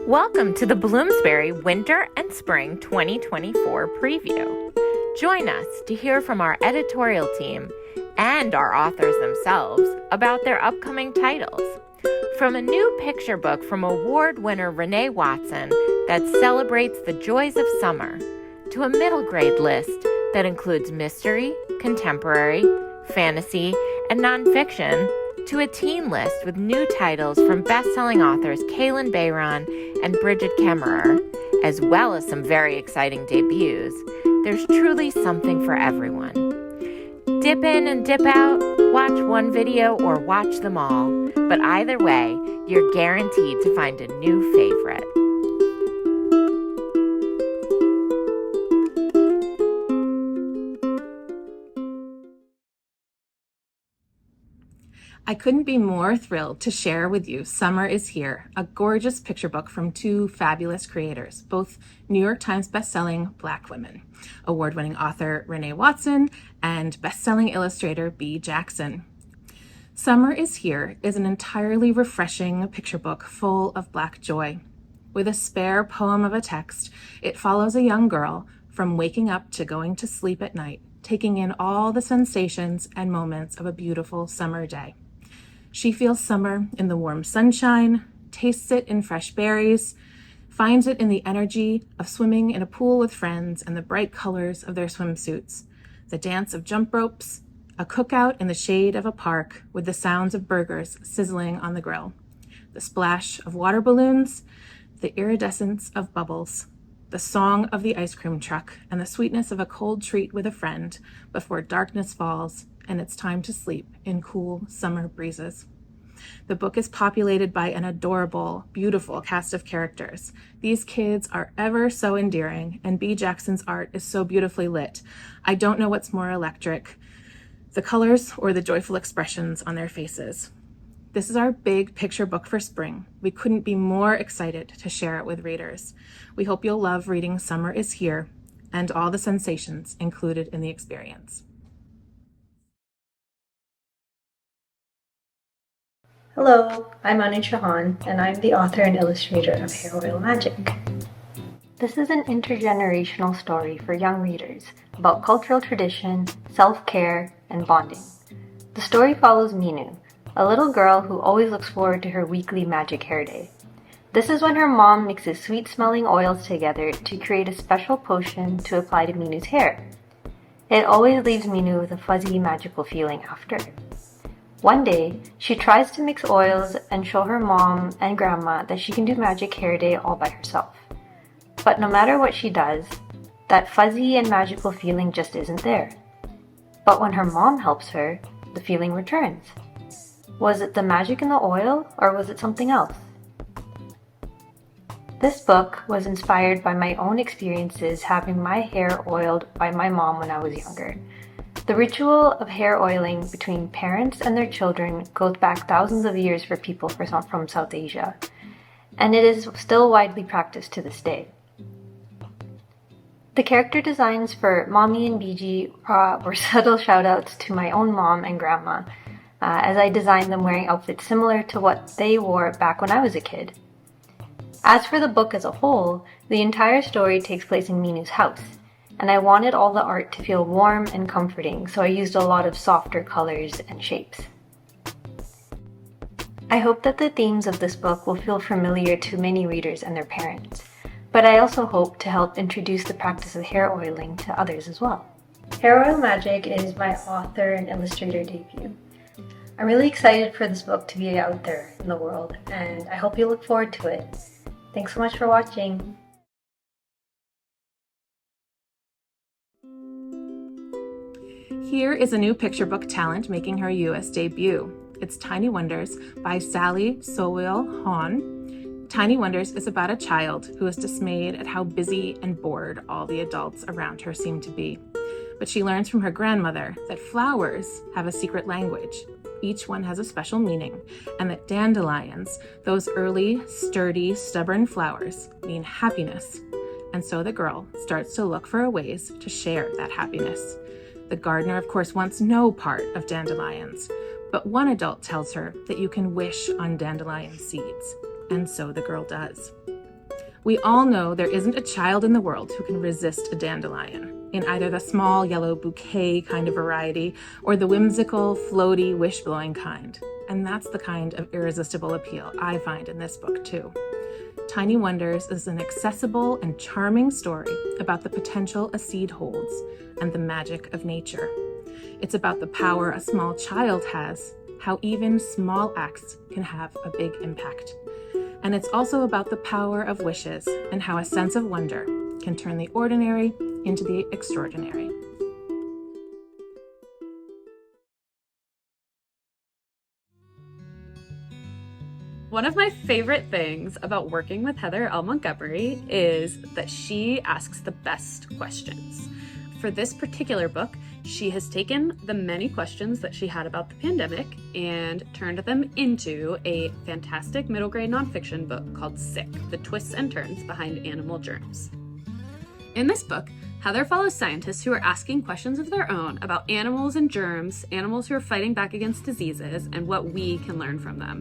Welcome to the Bloomsbury Winter and Spring 2024 preview. Join us to hear from our editorial team and our authors themselves about their upcoming titles. From a new picture book from award winner Renee Watson that celebrates the joys of summer, to a middle grade list that includes mystery, contemporary, fantasy, and nonfiction, to a teen list with new titles from best-selling authors Kaylin Bayron and Bridget Kemmerer, as well as some very exciting debuts, there's truly something for everyone. Dip in and dip out, watch one video or watch them all, but either way, you're guaranteed to find a new favorite. I couldn't be more thrilled to share with you Summer is Here, a gorgeous picture book from two fabulous creators, both New York Times bestselling Black women, award-winning author Renee Watson and bestselling illustrator B. Jackson. Summer is Here is an entirely refreshing picture book full of Black joy. With a spare poem of a text, it follows a young girl from waking up to going to sleep at night, taking in all the sensations and moments of a beautiful summer day. She feels summer in the warm sunshine, tastes it in fresh berries, finds it in the energy of swimming in a pool with friends and the bright colors of their swimsuits, the dance of jump ropes, a cookout in the shade of a park with the sounds of burgers sizzling on the grill, the splash of water balloons, the iridescence of bubbles, the song of the ice cream truck, and the sweetness of a cold treat with a friend before darkness falls and it's time to sleep in cool summer breezes. The book is populated by an adorable, beautiful cast of characters. These kids are ever so endearing, and B. Jackson's art is so beautifully lit. I don't know what's more electric, the colors or the joyful expressions on their faces. This is our big picture book for spring. We couldn't be more excited to share it with readers. We hope you'll love reading Summer is Here and all the sensations included in the experience. Hello, I'm Anu Chauhan, and I'm the author and illustrator of Hair Oil Magic. This is an intergenerational story for young readers about cultural tradition, self-care, and bonding. The story follows Minu, a little girl who always looks forward to her weekly magic hair day. This is when her mom mixes sweet-smelling oils together to create a special potion to apply to Minu's hair. It always leaves Minu with a fuzzy, magical feeling after. One day, she tries to mix oils and show her mom and grandma that she can do magic hair day all by herself. But no matter what she does, that fuzzy and magical feeling just isn't there. But when her mom helps her, the feeling returns. Was it the magic in the oil, or was it something else? This book was inspired by my own experiences having my hair oiled by my mom when I was younger. The ritual of hair oiling between parents and their children goes back thousands of years for people from South Asia, and it is still widely practiced to this day. The character designs for Mommy and BG were subtle shoutouts to my own mom and grandma, as I designed them wearing outfits similar to what they wore back when I was a kid. As for the book as a whole, the entire story takes place in Minu's house, and I wanted all the art to feel warm and comforting, so I used a lot of softer colors and shapes. I hope that the themes of this book will feel familiar to many readers and their parents, but I also hope to help introduce the practice of hair oiling to others as well. Hair Oil Magic is my author and illustrator debut. I'm really excited for this book to be out there in the world, and I hope you look forward to it. Thanks so much for watching. Here is a new picture book talent making her U.S. debut. It's Tiny Wonders by Sally Sowell Hahn. Tiny Wonders is about a child who is dismayed at how busy and bored all the adults around her seem to be. But she learns from her grandmother that flowers have a secret language. Each one has a special meaning, and that dandelions, those early, sturdy, stubborn flowers, mean happiness. And so the girl starts to look for ways to share that happiness. The gardener, of course, wants no part of dandelions, but one adult tells her that you can wish on dandelion seeds, and so the girl does. We all know there isn't a child in the world who can resist a dandelion, in either the small yellow bouquet kind of variety or the whimsical, floaty, wish-blowing kind. And that's the kind of irresistible appeal I find in this book, too. Tiny Wonders is an accessible and charming story about the potential a seed holds and the magic of nature. It's about the power a small child has, how even small acts can have a big impact. And it's also about the power of wishes and how a sense of wonder can turn the ordinary into the extraordinary. One of my favorite things about working with Heather L. Montgomery is that she asks the best questions. For this particular book, she has taken the many questions that she had about the pandemic and turned them into a fantastic middle grade nonfiction book called Sick: The Twists and Turns Behind Animal Germs. In this book, Heather follows scientists who are asking questions of their own about animals and germs, animals who are fighting back against diseases, and what we can learn from them.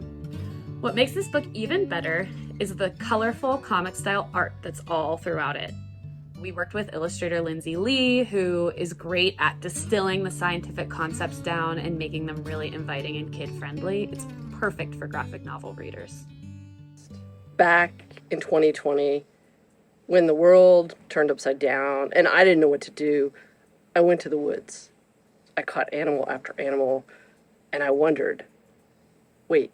What makes this book even better is the colorful comic-style art that's all throughout it. We worked with illustrator Lindsay Lee, who is great at distilling the scientific concepts down and making them really inviting and kid-friendly. It's perfect for graphic novel readers. Back in 2020, when the world turned upside down and I didn't know what to do, I went to the woods. I caught animal after animal, and I wondered, wait,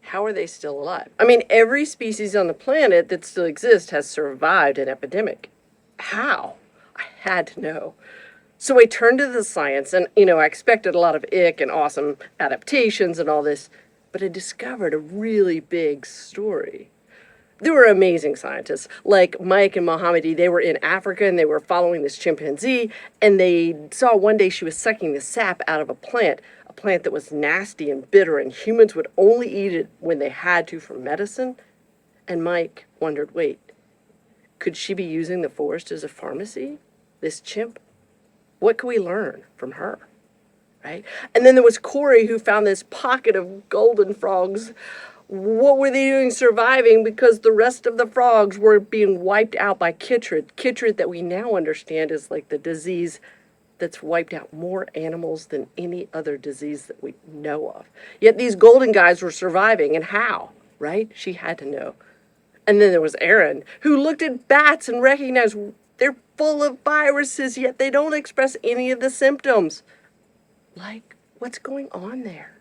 how are they still alive? I mean, every species on the planet that still exists has survived an epidemic. How? I had to know. So I turned to the science, and, I expected a lot of ick and awesome adaptations and all this, but I discovered a really big story. There were amazing scientists, like Mike and Mohammadi. They were in Africa, and they were following this chimpanzee, and they saw one day she was sucking the sap out of a plant that was nasty and bitter, and humans would only eat it when they had to for medicine. And Mike wondered, wait, could she be using the forest as a pharmacy? This chimp? What could we learn from her? Right? And then there was Corey, who found this pocket of golden frogs. What were they doing surviving? Because the rest of the frogs were being wiped out by chytrid that we now understand is like the disease that's wiped out more animals than any other disease that we know of. Yet these golden guys were surviving, and how, right? She had to know. And then there was Aaron, who looked at bats and recognized they're full of viruses, yet they don't express any of the symptoms. Like, what's going on there?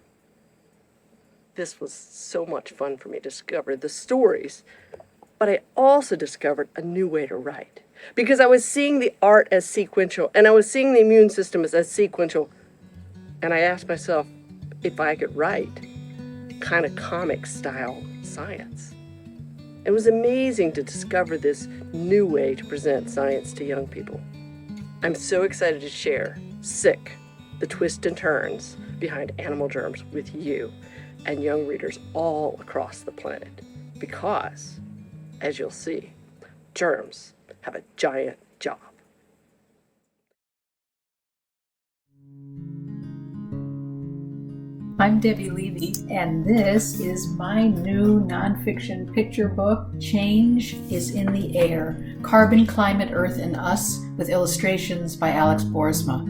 This was so much fun for me to discover the stories, but I also discovered a new way to write. Because I was seeing the art as sequential, and I was seeing the immune system as sequential. And I asked myself if I could write kind of comic-style science. It was amazing to discover this new way to present science to young people. I'm so excited to share Sick: The Twists and Turns Behind Animal Germs with you and young readers all across the planet. Because, as you'll see, germs have a giant job. I'm Debbie Levy, and this is my new nonfiction picture book, Change is in the Air: Carbon, Climate, Earth, and Us, with illustrations by Alex Boersma.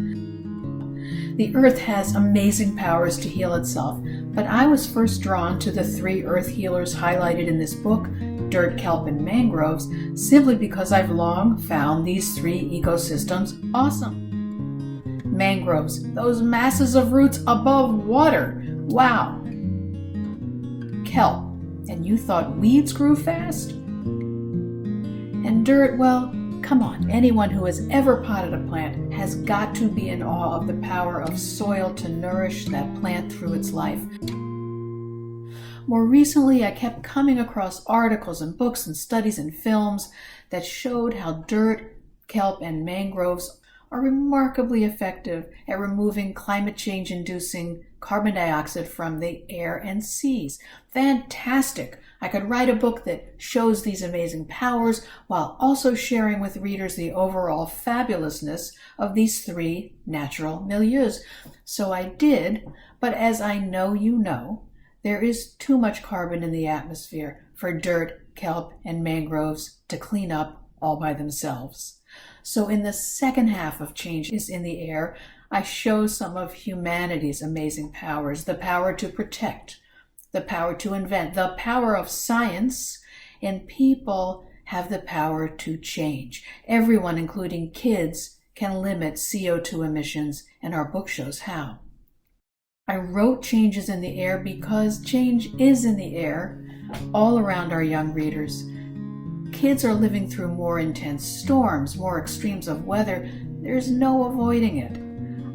The Earth has amazing powers to heal itself, but I was first drawn to the 3 Earth healers highlighted in this book, dirt, kelp, and mangroves, simply because I've long found these 3 ecosystems awesome. Mangroves, those masses of roots above water. Wow. Kelp, and you thought weeds grew fast? And dirt, well, come on, anyone who has ever potted a plant has got to be in awe of the power of soil to nourish that plant through its life. More recently, I kept coming across articles and books and studies and films that showed how dirt, kelp, and mangroves are remarkably effective at removing climate change-inducing carbon dioxide from the air and seas. Fantastic! I could write a book that shows these amazing powers while also sharing with readers the overall fabulousness of these 3 natural milieus. So I did, but as I know you know, there is too much carbon in the atmosphere for dirt, kelp, and mangroves to clean up all by themselves. So in the second half of Change is in the Air, I show some of humanity's amazing powers, the power to protect, the power to invent, the power of science, and people have the power to change. Everyone, including kids, can limit CO2 emissions, and our book shows how. I wrote Change is in the Air because change is in the air all around our young readers. Kids are living through more intense storms, more extremes of weather. There's no avoiding it.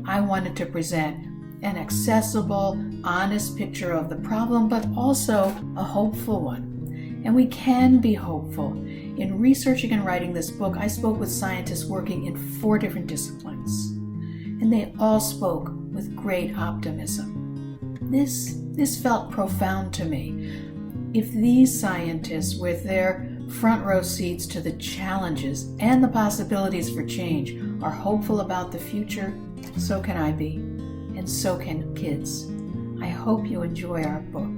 I wanted to present an accessible, honest picture of the problem, but also a hopeful one. And we can be hopeful. In researching and writing this book, I spoke with scientists working in 4 different disciplines, and they all spoke with great optimism. This felt profound to me. If these scientists, with their front row seats to the challenges and the possibilities for change, are hopeful about the future, so can I be, and so can kids. I hope you enjoy our book.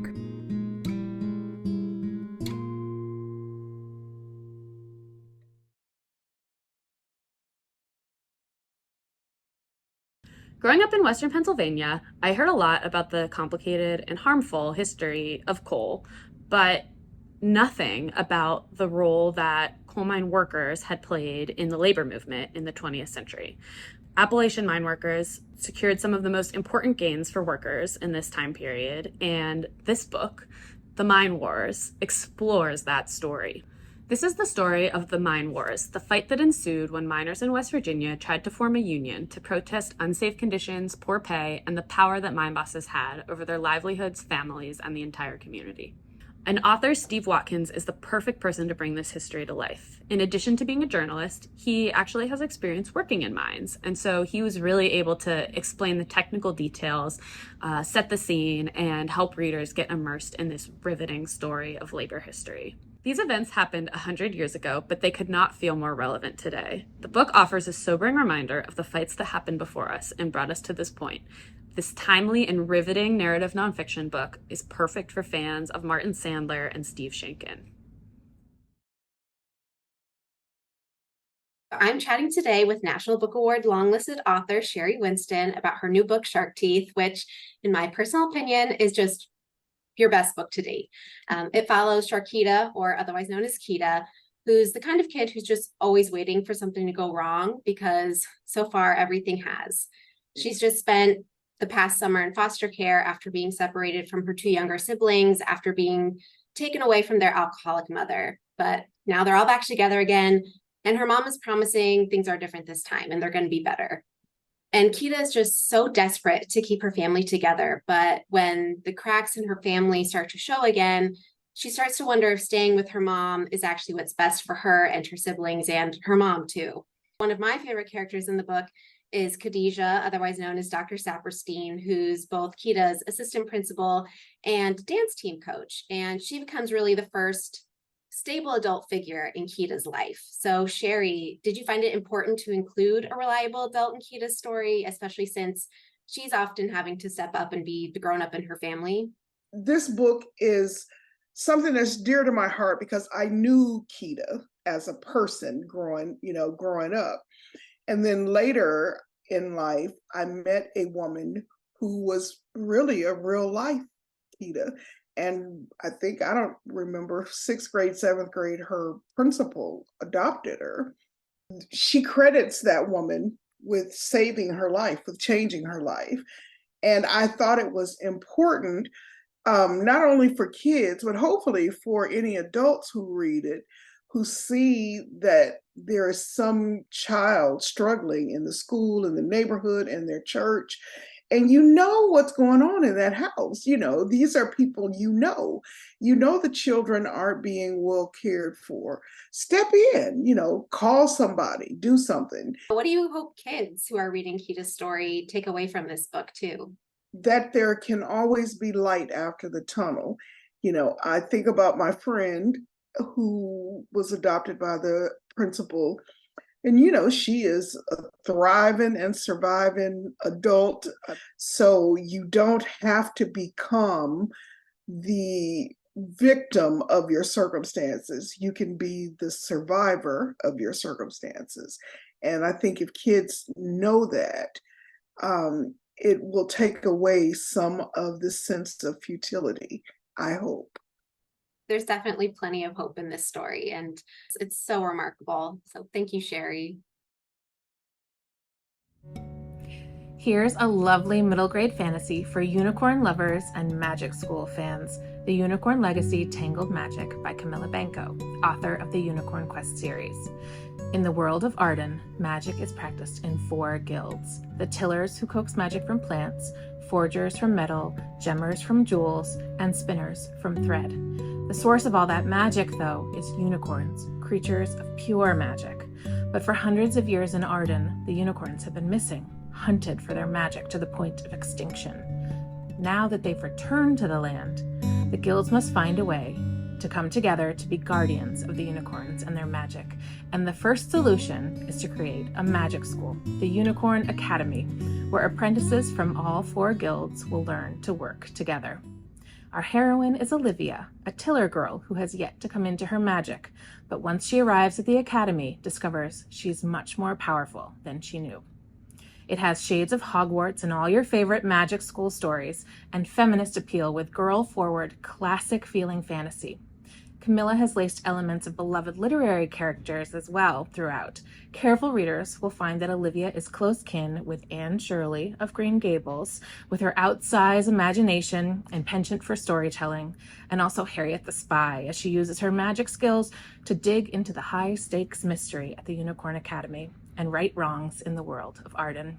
Growing up in Western Pennsylvania, I heard a lot about the complicated and harmful history of coal, but nothing about the role that coal mine workers had played in the labor movement in the 20th century. Appalachian mine workers secured some of the most important gains for workers in this time period, and this book, The Mine Wars, explores that story. This is the story of the Mine Wars, the fight that ensued when miners in West Virginia tried to form a union to protest unsafe conditions, poor pay, and the power that mine bosses had over their livelihoods, families, and the entire community. And author Steve Watkins is the perfect person to bring this history to life. In addition to being a journalist, he actually has experience working in mines, and so he was really able to explain the technical details, set the scene, and help readers get immersed in this riveting story of labor history. These events happened 100 years ago, but they could not feel more relevant today. The book offers a sobering reminder of the fights that happened before us and brought us to this point. This timely and riveting narrative nonfiction book is perfect for fans of Martin Sandler and Steve Shankin. I'm chatting today with National Book Award longlisted author Sherry Winston about her new book, Shark Teeth, which, in my personal opinion, is just your best book to date. It follows Sharkita, or otherwise known as Kita, who's the kind of kid who's just always waiting for something to go wrong because so far everything has. She's just spent the past summer in foster care after being separated from her 2 younger siblings, after being taken away from their alcoholic mother. But now they're all back together again, and her mom is promising things are different this time and they're going to be better. And Kita is just so desperate to keep her family together. But when the cracks in her family start to show again, she starts to wonder if staying with her mom is actually what's best for her and her siblings and her mom too. One of my favorite characters in the book is Khadijah, otherwise known as Dr. Saperstein, who's both Kita's assistant principal and dance team coach. And she becomes really the first stable adult figure in Kita's life. So Sherry, did you find it important to include a reliable adult in Kita's story, especially since she's often having to step up and be the grown-up in her family? This book is something that's dear to my heart because I knew Kita as a person growing up. And then later in life, I met a woman who was really a real life Kita. And I think, I don't remember, 6th grade, 7th grade, her principal adopted her. She credits that woman with saving her life, with changing her life. And I thought it was important, not only for kids, but hopefully for any adults who read it, who see that there is some child struggling in the school, in the neighborhood, in their church. And you know what's going on in that house. These are people the children aren't being well cared for. Step in, call somebody, do something. What do you hope kids who are reading Kita's story take away from this book too? That there can always be light after the tunnel. I think about my friend who was adopted by the principal. And, she is a thriving and surviving adult. So you don't have to become the victim of your circumstances. You can be the survivor of your circumstances. And I think if kids know that, it will take away some of the sense of futility, I hope. There's definitely plenty of hope in this story, and it's so remarkable. So thank you, Sherry. Here's a lovely middle grade fantasy for unicorn lovers and magic school fans. The Unicorn Legacy Tangled Magic by Camilla Banco, author of the Unicorn Quest series. In the world of Arden, magic is practiced in 4 guilds. The tillers who coax magic from plants, forgers from metal, gemmers from jewels, and spinners from thread. The source of all that magic, though, is unicorns, creatures of pure magic. But for hundreds of years in Arden, the unicorns have been missing, hunted for their magic to the point of extinction. Now that they've returned to the land, the guilds must find a way to come together to be guardians of the unicorns and their magic. And the first solution is to create a magic school, the Unicorn Academy, where apprentices from all 4 guilds will learn to work together. Our heroine is Olivia, a tiller girl who has yet to come into her magic, but once she arrives at the academy, discovers she's much more powerful than she knew. It has shades of Hogwarts and all your favorite magic school stories, and feminist appeal with girl-forward, classic-feeling fantasy. Camilla has laced elements of beloved literary characters as well throughout. Careful readers will find that Olivia is close kin with Anne Shirley of Green Gables, with her outsized imagination and penchant for storytelling, and also Harriet the Spy, as she uses her magic skills to dig into the high-stakes mystery at the Unicorn Academy and right wrongs in the world of Arden.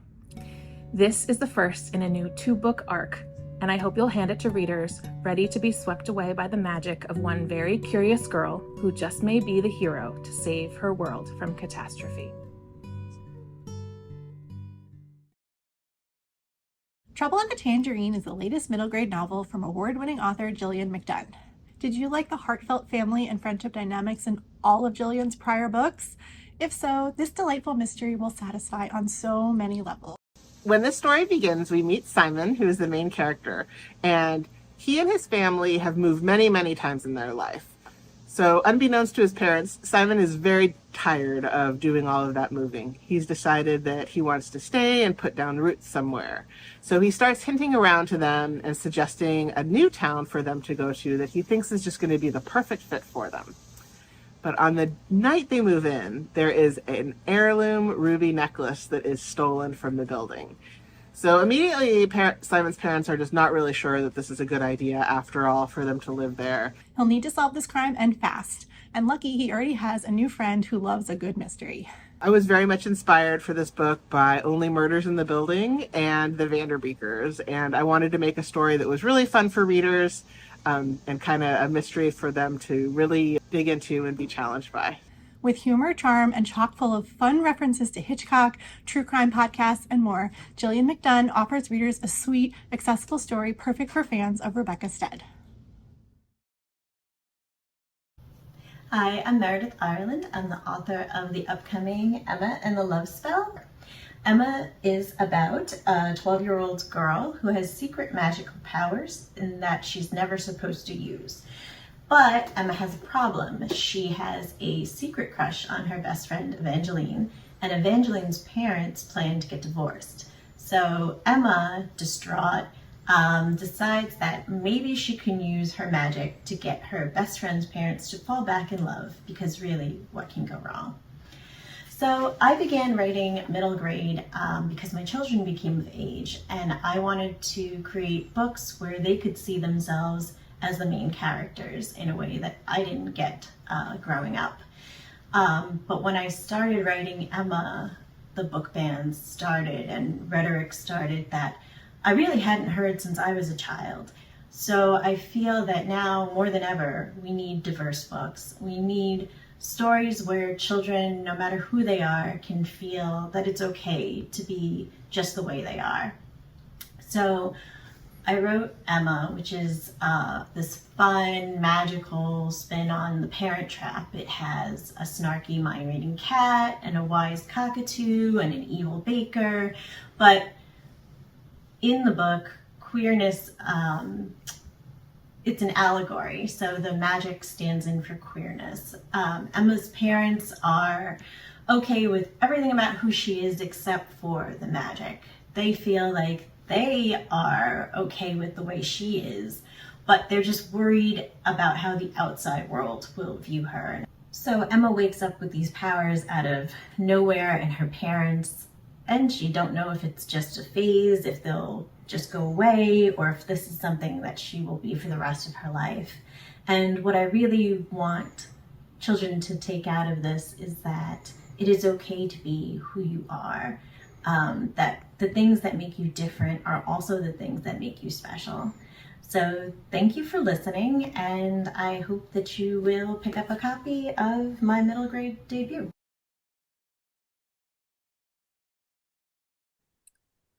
This is the first in a new 2-book arc, and I hope you'll hand it to readers ready to be swept away by the magic of one very curious girl who just may be the hero to save her world from catastrophe. Trouble in the Tangerine is the latest middle grade novel from award-winning author Gillian McDunn. Did you like the heartfelt family and friendship dynamics in all of Gillian's prior books? If so, this delightful mystery will satisfy on so many levels. When this story begins, we meet Simon, who is the main character, and he and his family have moved many, many times in their life. So unbeknownst to his parents, Simon is very tired of doing all of that moving. He's decided that he wants to stay and put down roots somewhere. So he starts hinting around to them and suggesting a new town for them to go to that he thinks is just going to be the perfect fit for them. But on the night they move in, there is an heirloom ruby necklace that is stolen from the building. So immediately, Simon's parents are just not really sure that this is a good idea, after all, for them to live there. He'll need to solve this crime and fast. And lucky he already has a new friend who loves a good mystery. I was very much inspired for this book by Only Murders in the Building and the Vanderbeekers. And I wanted to make a story that was really fun for readers, and kind of a mystery for them to really dig into and be challenged by. With humor, charm, and chock full of fun references to Hitchcock, true crime podcasts, and more, Gillian McDunn offers readers a sweet, accessible story perfect for fans of Rebecca Stead. Hi, I'm Meredith Ireland. I'm the author of the upcoming Emma and the Love Spell. Emma is about a 12-year-old girl who has secret magical powers in that she's never supposed to use. But Emma has a problem. She has a secret crush on her best friend Evangeline, and Evangeline's parents plan to get divorced. So Emma, distraught, decides that maybe she can use her magic to get her best friend's parents to fall back in love, because really, what can go wrong? So I began writing middle grade because my children became of age, and I wanted to create books where they could see themselves as the main characters in a way that I didn't get growing up. But when I started writing Emma, the book bans started and rhetoric started that I really hadn't heard since I was a child. So I feel that now more than ever, we need diverse books. We need stories where children, no matter who they are, can feel that it's okay to be just the way they are. So I wrote Emma, which is this fun, magical spin on The Parent Trap. It has a snarky mind-reading cat and a wise cockatoo and an evil baker. But in the book, queerness it's an allegory, so the magic stands in for queerness. Emma's parents are okay with everything about who she is except for the magic. They feel like they are okay with the way she is, but they're just worried about how the outside world will view her. So Emma wakes up with these powers out of nowhere, and her parents, and she don't know if it's just a phase, if they'll just go away, or if this is something that she will be for the rest of her life. And what I really want children to take out of this is that it is okay to be who you are, that the things that make you different are also the things that make you special. So thank you for listening, and I hope that you will pick up a copy of my middle grade debut.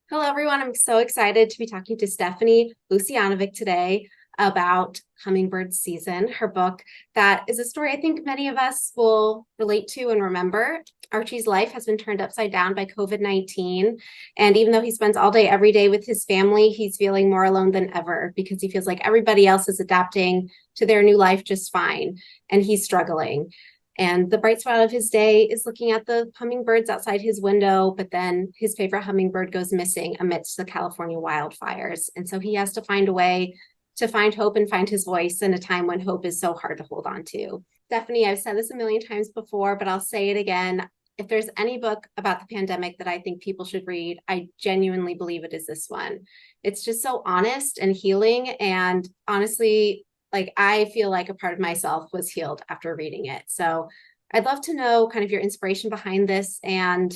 Hello, everyone. I'm so excited to be talking to Stephanie Lucianovic today about Hummingbird Season, her book that is a story I think many of us will relate to and remember. Archie's life has been turned upside down by COVID-19. And even though he spends all day, every day with his family, he's feeling more alone than ever because he feels like everybody else is adapting to their new life just fine. And he's struggling. And the bright spot of his day is looking at the hummingbirds outside his window, but then his favorite hummingbird goes missing amidst the California wildfires. And so he has to find a way to find hope and find his voice in a time when hope is so hard to hold on to. Stephanie, I've said this a million times before, but I'll say it again. If there's any book about the pandemic that I think people should read, I genuinely believe it is this one. It's just so honest and healing. And honestly, like I feel like a part of myself was healed after reading it. So I'd love to know kind of your inspiration behind this and,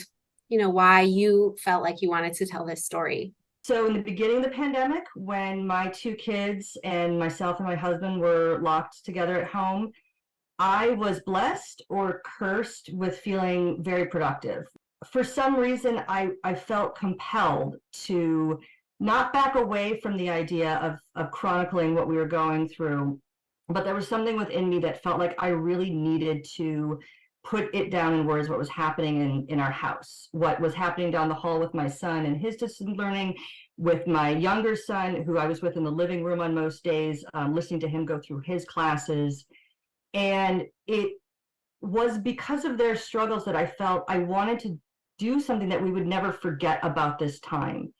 you know, why you felt like you wanted to tell this story. So in the beginning of the pandemic, when my two kids and myself and my husband were locked together at home, I was blessed or cursed with feeling very productive. For some reason, I felt compelled to not back away from the idea of chronicling what we were going through, but there was something within me that felt like I really needed to put it down in words, what was happening in our house, what was happening down the hall with my son and his distant learning, with my younger son, who I was with in the living room on most days, listening to him go through his classes. And it was because of their struggles that I felt I wanted to do something that we would never forget about this time.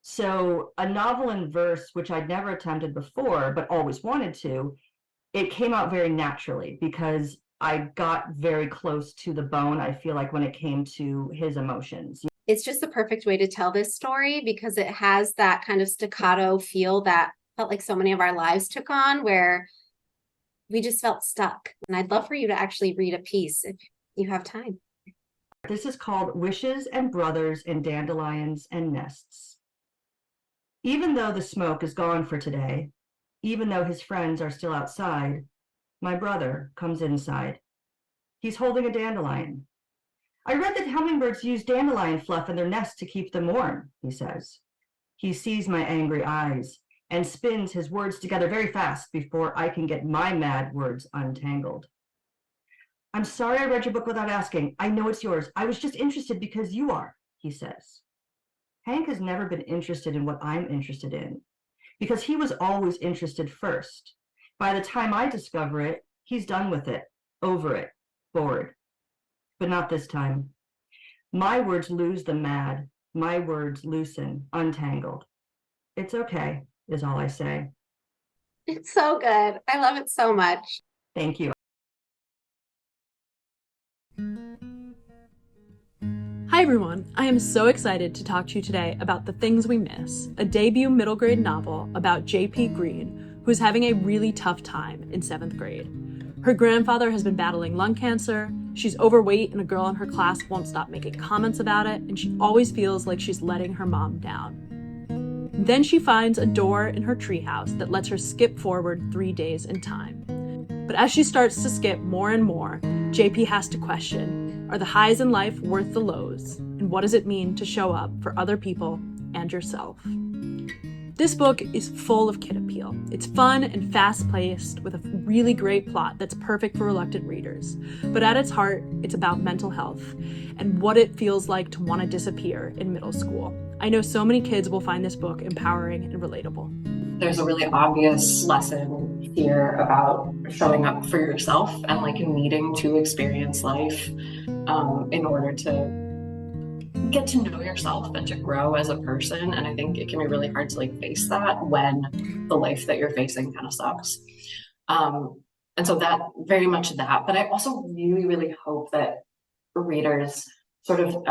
So a novel in verse, which I'd never attempted before, but always wanted to, it came out very naturally because I got very close to the bone, I feel like, when it came to his emotions. It's just the perfect way to tell this story because it has that kind of staccato feel that felt like so many of our lives took on, where we just felt stuck. And I'd love for you to actually read a piece if you have time. This is called Wishes and Brothers and Dandelions and Nests. Even though the smoke is gone for today, even though his friends are still outside, my brother comes inside. He's holding a dandelion. I read that hummingbirds use dandelion fluff in their nests to keep them warm, he says. He sees my angry eyes and spins his words together very fast before I can get my mad words untangled. I'm sorry I read your book without asking. I know it's yours. I was just interested because you are, he says. Hank has never been interested in what I'm interested in because he was always interested first. By the time I discover it, he's done with it, over it, bored. But not this time. My words lose the mad. My words loosen, untangled. It's okay, is all I say. It's so good. I love it so much. Thank you. Hi everyone, I am so excited to talk to you today about The Things We Miss, a debut middle grade novel about J.P. Green, who's having a really tough time in 7th grade. Her grandfather has been battling lung cancer, she's overweight and a girl in her class won't stop making comments about it, and she always feels like she's letting her mom down. Then she finds a door in her treehouse that lets her skip forward 3 days in time. But as she starts to skip more and more, JP has to question, are the highs in life worth the lows? And what does it mean to show up for other people and yourself? This book is full of kid appeal. It's fun and fast-paced with a really great plot that's perfect for reluctant readers. But at its heart, it's about mental health and what it feels like to want to disappear in middle school. I know so many kids will find this book empowering and relatable. there's a really obvious lesson here about showing up for yourself and like needing to experience life in order to get to know yourself and to grow as a person. And I think it can be really hard to like face that when the life that you're facing kind of sucks. And so that very much that, but I also really, really hope that readers sort of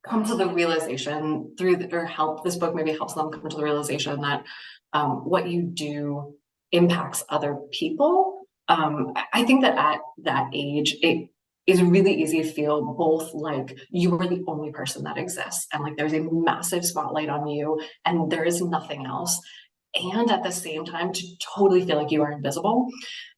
come to the realization or help this book maybe helps them come to the realization that what you do impacts other people. I think that at that age, it is really easy to feel both like you are the only person that exists and like there's a massive spotlight on you and there is nothing else. And at the same time, to totally feel like you are invisible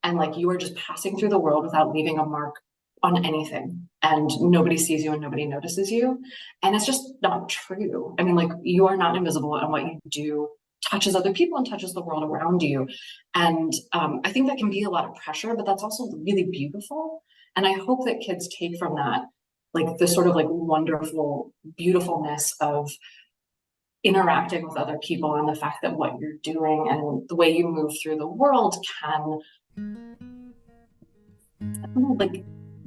and like you are just passing through the world without leaving a mark on anything and nobody sees you and nobody notices you. And it's just not true. I mean, like you are not invisible and what you do touches other people and touches the world around you. And I think that can be a lot of pressure, but that's also really beautiful. And I hope that kids take from that, like the sort of like wonderful beautifulness of interacting with other people and the fact that what you're doing and the way you move through the world can, I don't know, like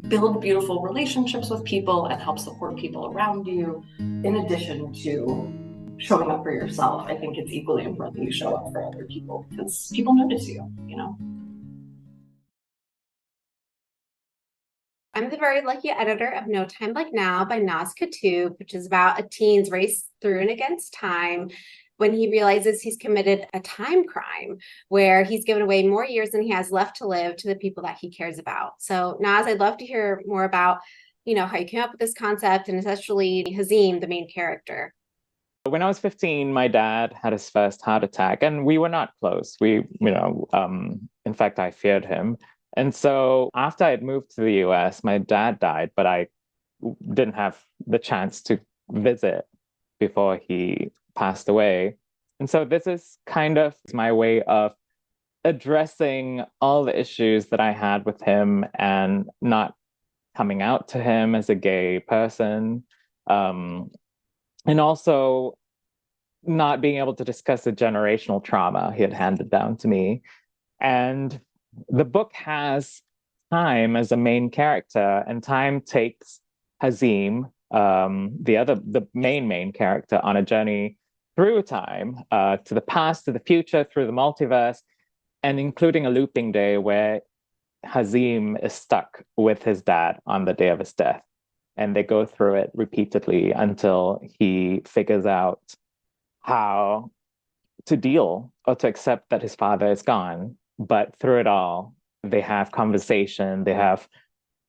build beautiful relationships with people and help support people around you. In addition to showing up for yourself, I think it's equally important that you show up for other people because people notice you, you know? I'm the very lucky editor of No Time Like Now by Naz Katoub, which is about a teen's race through and against time when he realizes he's committed a time crime where he's given away more years than he has left to live to the people that he cares about. So Naz, I'd love to hear more about, you know, how you came up with this concept and especially Hazim, the main character. When I was 15, my dad had his first heart attack and we were not close. In fact, I feared him. And so after I had moved to the US, my dad died, but I didn't have the chance to visit before he passed away. And so this is kind of my way of addressing all the issues that I had with him and not coming out to him as a gay person. And also not being able to discuss the generational trauma he had handed down to me. And the book has Time as a main character, and Time takes Hazim, the main character, on a journey through time, to the past, to the future, through the multiverse, and including a looping day where Hazim is stuck with his dad on the day of his death. And they go through it repeatedly until he figures out how to deal or to accept that his father is gone. But through it all, they have conversation, they have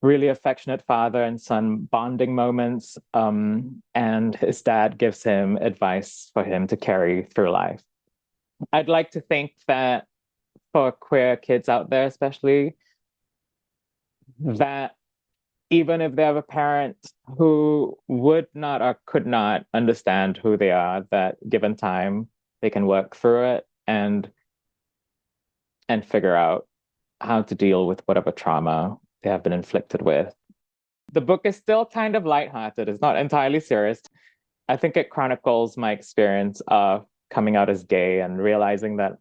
really affectionate father and son bonding moments, and his dad gives him advice for him to carry through life. I'd like to think that for queer kids out there especially, that even if they have a parent who would not or could not understand who they are, that given time, they can work through it and figure out how to deal with whatever trauma they have been inflicted with. The book is still kind of lighthearted. It's not entirely serious. I think it chronicles my experience of coming out as gay and realizing that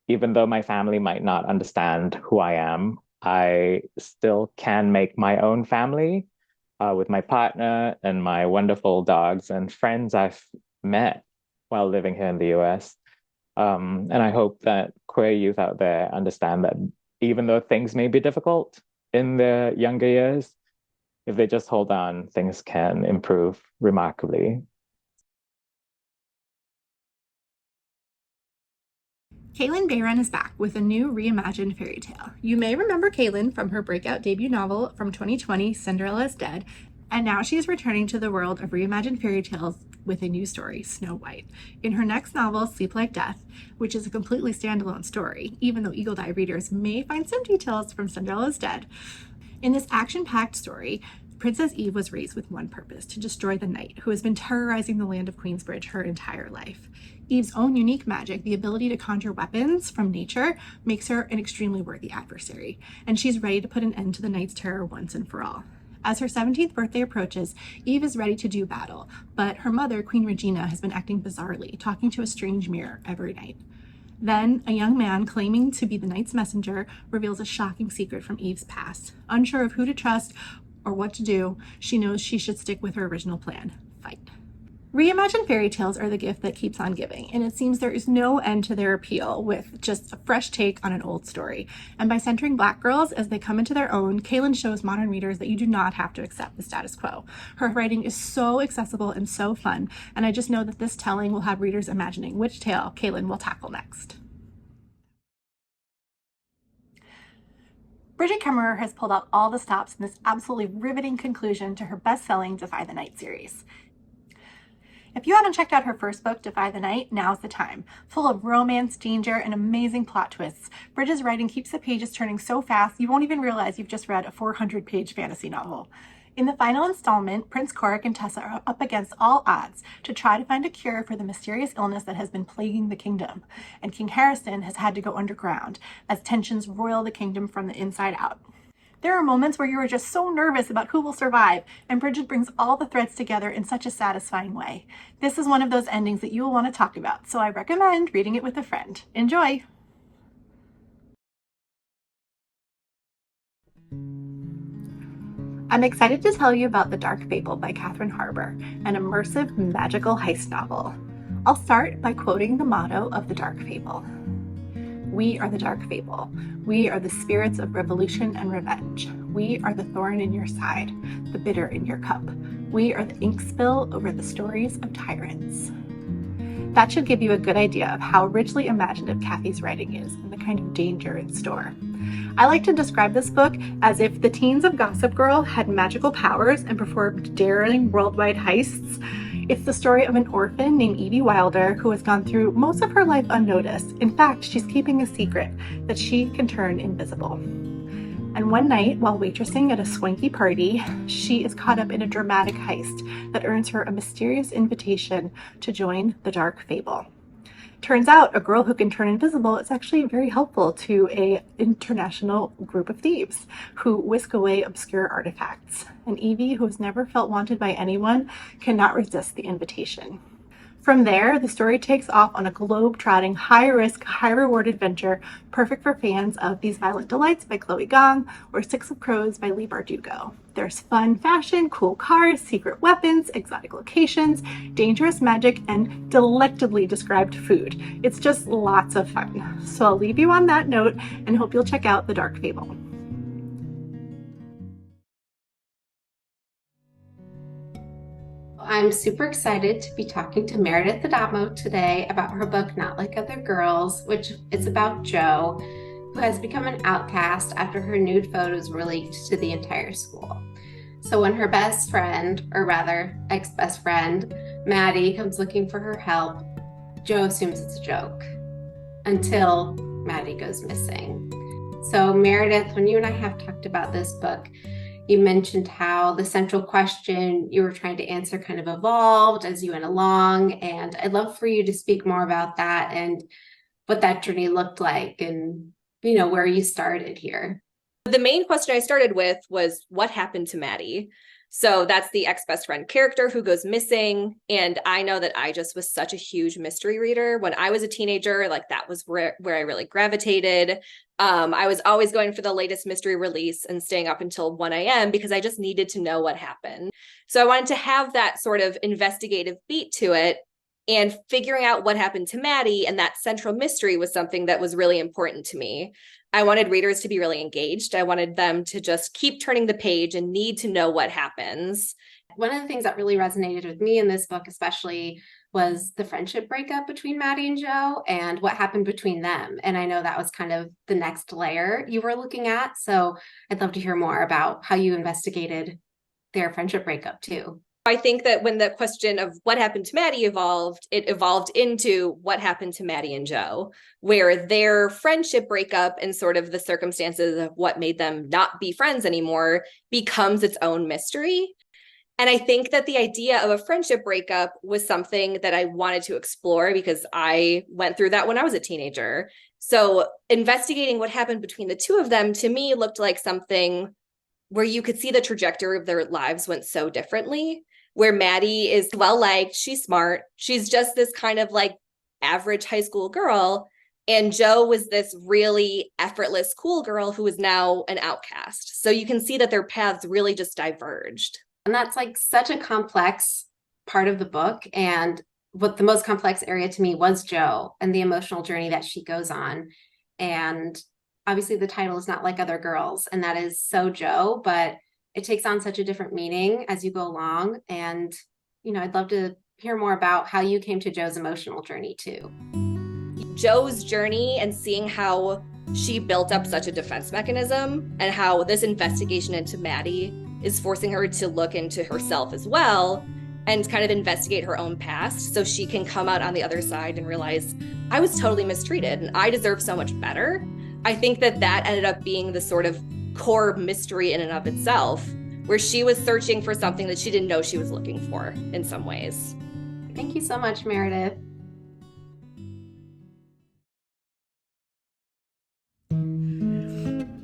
even though my family might not understand who I am, I still can make my own family with my partner and my wonderful dogs and friends I've met while living here in the US. And I hope that queer youth out there understand that even though things may be difficult in their younger years, if they just hold on, things can improve remarkably. Kaylin Bayron is back with a new reimagined fairy tale. You may remember Kaylin from her breakout debut novel from 2020, Cinderella is Dead, and now she is returning to the world of reimagined fairy tales with a new story, Snow White. In her next novel, Sleep Like Death, which is a completely standalone story, even though Eagle Eye readers may find some details from Cinderella is Dead, in this action-packed story, Princess Eve was raised with one purpose: to destroy the knight who has been terrorizing the land of Queensbridge her entire life. Eve's own unique magic, the ability to conjure weapons from nature, makes her an extremely worthy adversary, and she's ready to put an end to the knight's terror once and for all. As her 17th birthday approaches, Eve is ready to do battle, but her mother, Queen Regina, has been acting bizarrely, talking to a strange mirror every night. Then, a young man claiming to be the knight's messenger reveals a shocking secret from Eve's past. Unsure of who to trust or what to do, she knows she should stick with her original plan: fight. Reimagined fairy tales are the gift that keeps on giving, and it seems there is no end to their appeal with just a fresh take on an old story. And by centering Black girls as they come into their own, Kaylin shows modern readers that you do not have to accept the status quo. Her writing is so accessible and so fun, and I just know that this telling will have readers imagining which tale Kaylin will tackle next. Bridget Kemmerer has pulled out all the stops in this absolutely riveting conclusion to her best-selling Defy the Night series. If you haven't checked out her first book, Defy the Night, now's the time. Full of romance, danger, and amazing plot twists, Bridget's writing keeps the pages turning so fast you won't even realize you've just read a 400-page fantasy novel. In the final installment, Prince Korik and Tessa are up against all odds to try to find a cure for the mysterious illness that has been plaguing the kingdom, and King Harrison has had to go underground as tensions roil the kingdom from the inside out. There are moments where you are just so nervous about who will survive, and Bridget brings all the threads together in such a satisfying way. This is one of those endings that you will want to talk about, so I recommend reading it with a friend. Enjoy! I'm excited to tell you about The Dark Fable by Catherine Harbour, an immersive magical heist novel. I'll start by quoting the motto of The Dark Fable. We are the Dark Fable. We are the spirits of revolution and revenge. We are the thorn in your side, the bitter in your cup. We are the ink spill over the stories of tyrants. That should give you a good idea of how richly imaginative Kathy's writing is and the kind of danger in store. I like to describe this book as if the teens of Gossip Girl had magical powers and performed daring worldwide heists. It's the story of an orphan named Evie Wilder who has gone through most of her life unnoticed. In fact, she's keeping a secret that she can turn invisible. And one night, while waitressing at a swanky party, she is caught up in a dramatic heist that earns her a mysterious invitation to join the Dark Fable. Turns out a girl who can turn invisible is actually very helpful to an international group of thieves who whisk away obscure artifacts. And Evie, who has never felt wanted by anyone, cannot resist the invitation. From there, the story takes off on a globe-trotting, high-risk, high-reward adventure perfect for fans of These Violent Delights by Chloe Gong or Six of Crows by Leigh Bardugo. There's fun fashion, cool cars, secret weapons, exotic locations, dangerous magic, and delectably described food. It's just lots of fun. So I'll leave you on that note and hope you'll check out The Dark Fable. I'm super excited to be talking to Meredith Adamo today about her book, Not Like Other Girls, which is about Jo, who has become an outcast after her nude photos were leaked to the entire school. So when her best friend, or rather ex-best friend, Maddie, comes looking for her help, Jo assumes it's a joke until Maddie goes missing. So Meredith, when you and I have talked about this book, you mentioned how the central question you were trying to answer kind of evolved as you went along. And I'd love for you to speak more about that and what that journey looked like and, you know, where you started here. The main question I started with was what happened to Maddie? So that's the ex-best friend character who goes missing. And I know that I just was such a huge mystery reader. When I was a teenager, like that was where I really gravitated. I was always going for the latest mystery release and staying up until 1 a.m. because I just needed to know what happened. So I wanted to have that sort of investigative beat to it, and figuring out what happened to Maddie and that central mystery was something that was really important to me. I wanted readers to be really engaged. I wanted them to just keep turning the page and need to know what happens. One of the things that really resonated with me in this book especially was the friendship breakup between Maddie and Jo and what happened between them. And I know that was kind of the next layer you were looking at. So I'd love to hear more about how you investigated their friendship breakup too. I think that when the question of what happened to Maddie evolved, it evolved into what happened to Maddie and Jo, where their friendship breakup and sort of the circumstances of what made them not be friends anymore becomes its own mystery. And I think that the idea of a friendship breakup was something that I wanted to explore because I went through that when I was a teenager. So investigating what happened between the two of them to me looked like something where you could see the trajectory of their lives went so differently, where Maddie is well-liked, she's smart, she's just this kind of like average high school girl, and Jo was this really effortless, cool girl who is now an outcast. So you can see that their paths really just diverged. And that's like such a complex part of the book. And what the most complex area to me was Jo and the emotional journey that she goes on. And obviously the title is Not Like Other Girls, and that is so Jo, but it takes on such a different meaning as you go along. And, you know, I'd love to hear more about how you came to Jo's emotional journey too. Jo's journey and seeing how she built up such a defense mechanism, and how this investigation into Maddie is forcing her to look into herself as well and kind of investigate her own past so she can come out on the other side and realize, I was totally mistreated and I deserve so much better. I think that ended up being the sort of core mystery in and of itself, where she was searching for something that she didn't know she was looking for in some ways. Thank you so much, Meredith.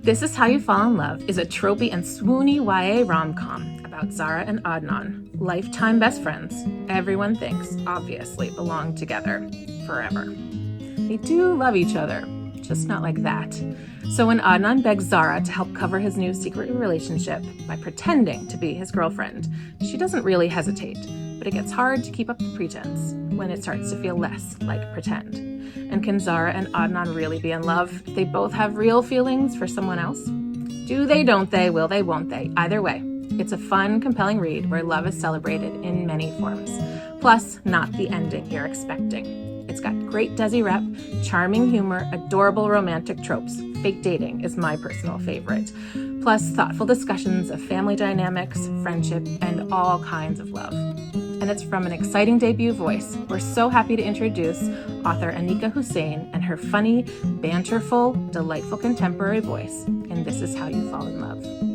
This Is How You Fall in Love is a tropey and swoony YA rom-com about Zara and Adnan, lifetime best friends. Everyone thinks, obviously, belong together forever. They do love each other, just not like that. So when Adnan begs Zara to help cover his new secret relationship by pretending to be his girlfriend, she doesn't really hesitate, but it gets hard to keep up the pretense when it starts to feel less like pretend. And can Zara and Adnan really be in love if they both have real feelings for someone else? Do they, don't they, will they, won't they? Either way, it's a fun, compelling read where love is celebrated in many forms. Plus, not the ending you're expecting. It's got great Desi rep, charming humor, adorable romantic tropes. Fake dating is my personal favorite. Plus, thoughtful discussions of family dynamics, friendship, and all kinds of love. And it's from an exciting debut voice. We're so happy to introduce author Anika Hussein and her funny, banterful, delightful contemporary voice in This Is How You Fall in Love.